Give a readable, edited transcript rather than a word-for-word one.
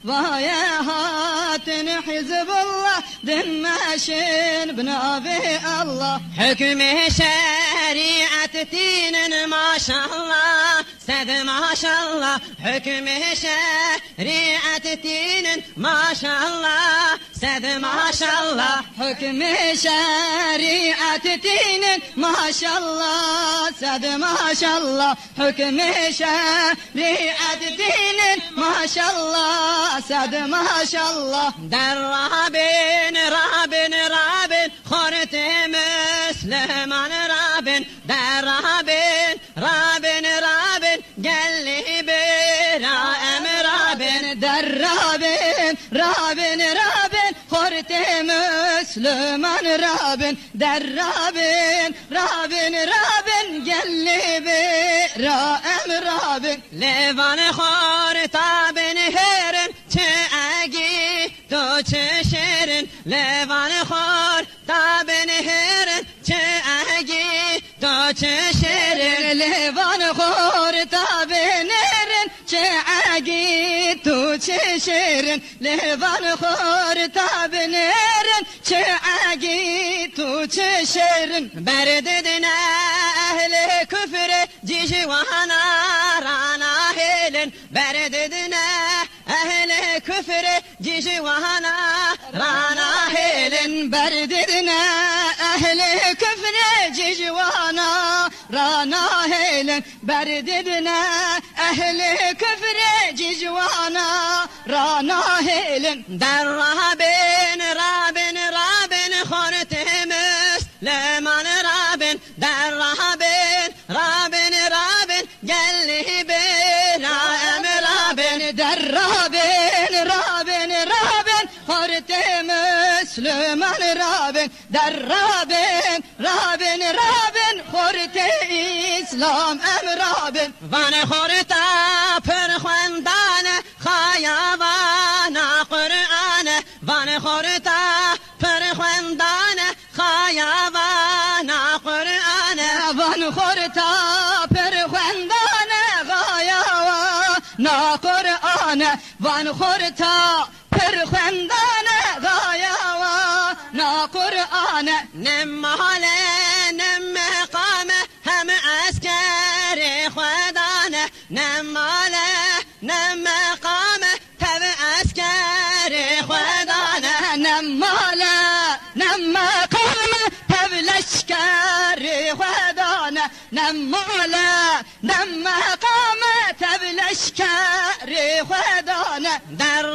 Vay hatın Hizbullah dinmeşin binabi Allah. Hükmü şeriat dinin maşallah, sed maşallah. Hükmü şeriat dinin maşallah, sed maşallah. Hükmü şeriat dinin maşallah, sed maşallah. Hükmü şeriat dinin maşallah, sed maşallah. Der Rabbin, Rabbin, Rabbin, Horti Müslüman Rabbin. Der Rabbin, Rabbin, Rabbin, gelli biraem Rabbin. Der Rabbin, Rabbin, Rabbin, Horti Müslüman Rabbin. Der Rabbin, Rabbin, Rabbin, gelli biraem Rabbin. Levan Horta bin Herin, çeği doçe şerin. Levan Horta bin Herin, çeği doçe şerin. Levan Horta bin Herin, çeği doçe şerin. Levan Horta bin Herin, çeği doçe şerin. Berdedin ehli küfre cicvana rana helin. Berdedin ehli küfre cicvana rana helin. Berdedine ehli küfre cicvana rana helen. Berdedine ehli küfre cicvana rana helen. Der Rabbin, Rabbin, Rabbin, Horti Müslüman Rabbin. Der Rabbin, Rabbin, Rabbin, gelli biraem Rabbin. Der Rabbin, Rabbin, Rabbin, Horti Müslüman Rabbin. Der Rabbin, Rabbin, Rabbin, Horti İslam em Rabbin. Van Horta perxwendane khayavana Qur'ane. Van Horta perxwendane khayavana Qur'ane. Van Horta perxwendane gayava na Qur'ane. Van Horta perxwendane gayava na Qur'ane. Nemmale nemmekame hem askeri khwedane. Nemmale nemmekame hem askeri khwedane. Nemmale nemmekame tevleşkeri khwedane. Nemmale nemmekame tevleşkeri khwedane. Der